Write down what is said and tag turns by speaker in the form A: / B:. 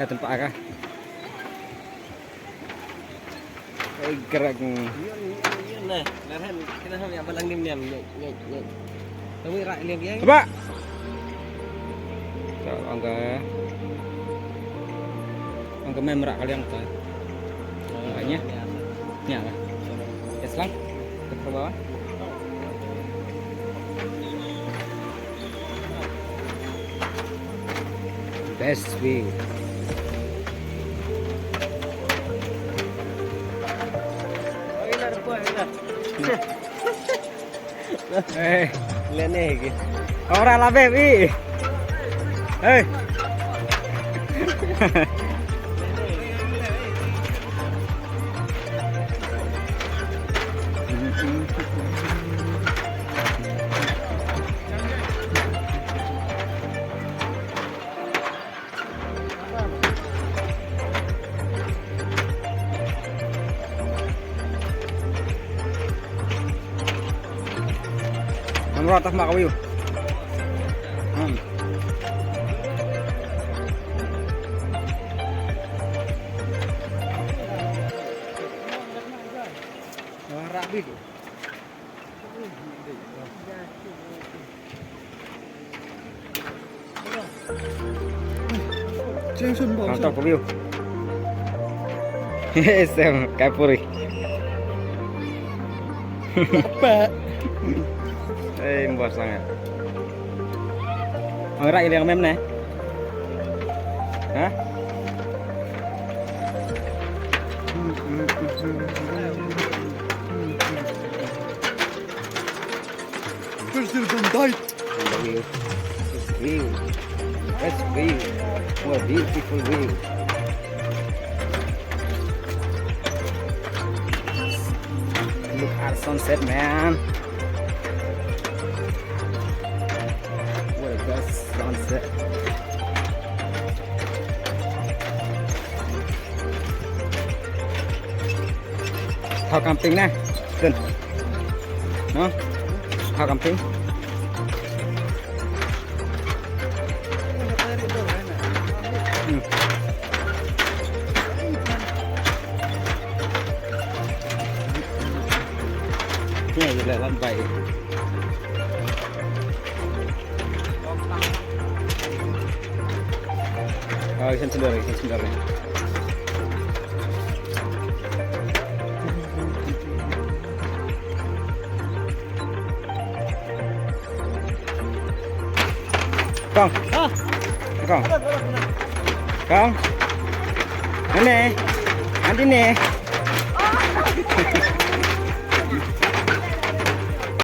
A: tempat kah? Gerak.
B: Nah, larahan kita sampai balang nim-nim. Kamu rak liam dia.
A: Coba. Angka memerak kalian tuh. Makanya. Nyala. Ya selang. Ke bawah. Best view.
B: Lene iki.
A: Ora lah baby. Hei. Nomor atas mak kayu. Rabi tu.
B: Jangan bawa.
A: Mantap kayu. Sem kapuri.
B: Apa?
A: Mbak sangat. Ora ini yang mem nih. Hah? View. Best view. What a beautiful view. Look at sunset, man. What a best sunset. Thao camping nè. Gần. Nó. Thao camping. Ini là lan vậy. Sendiri. Kong. Kong. Kong. Ini. Andi nih.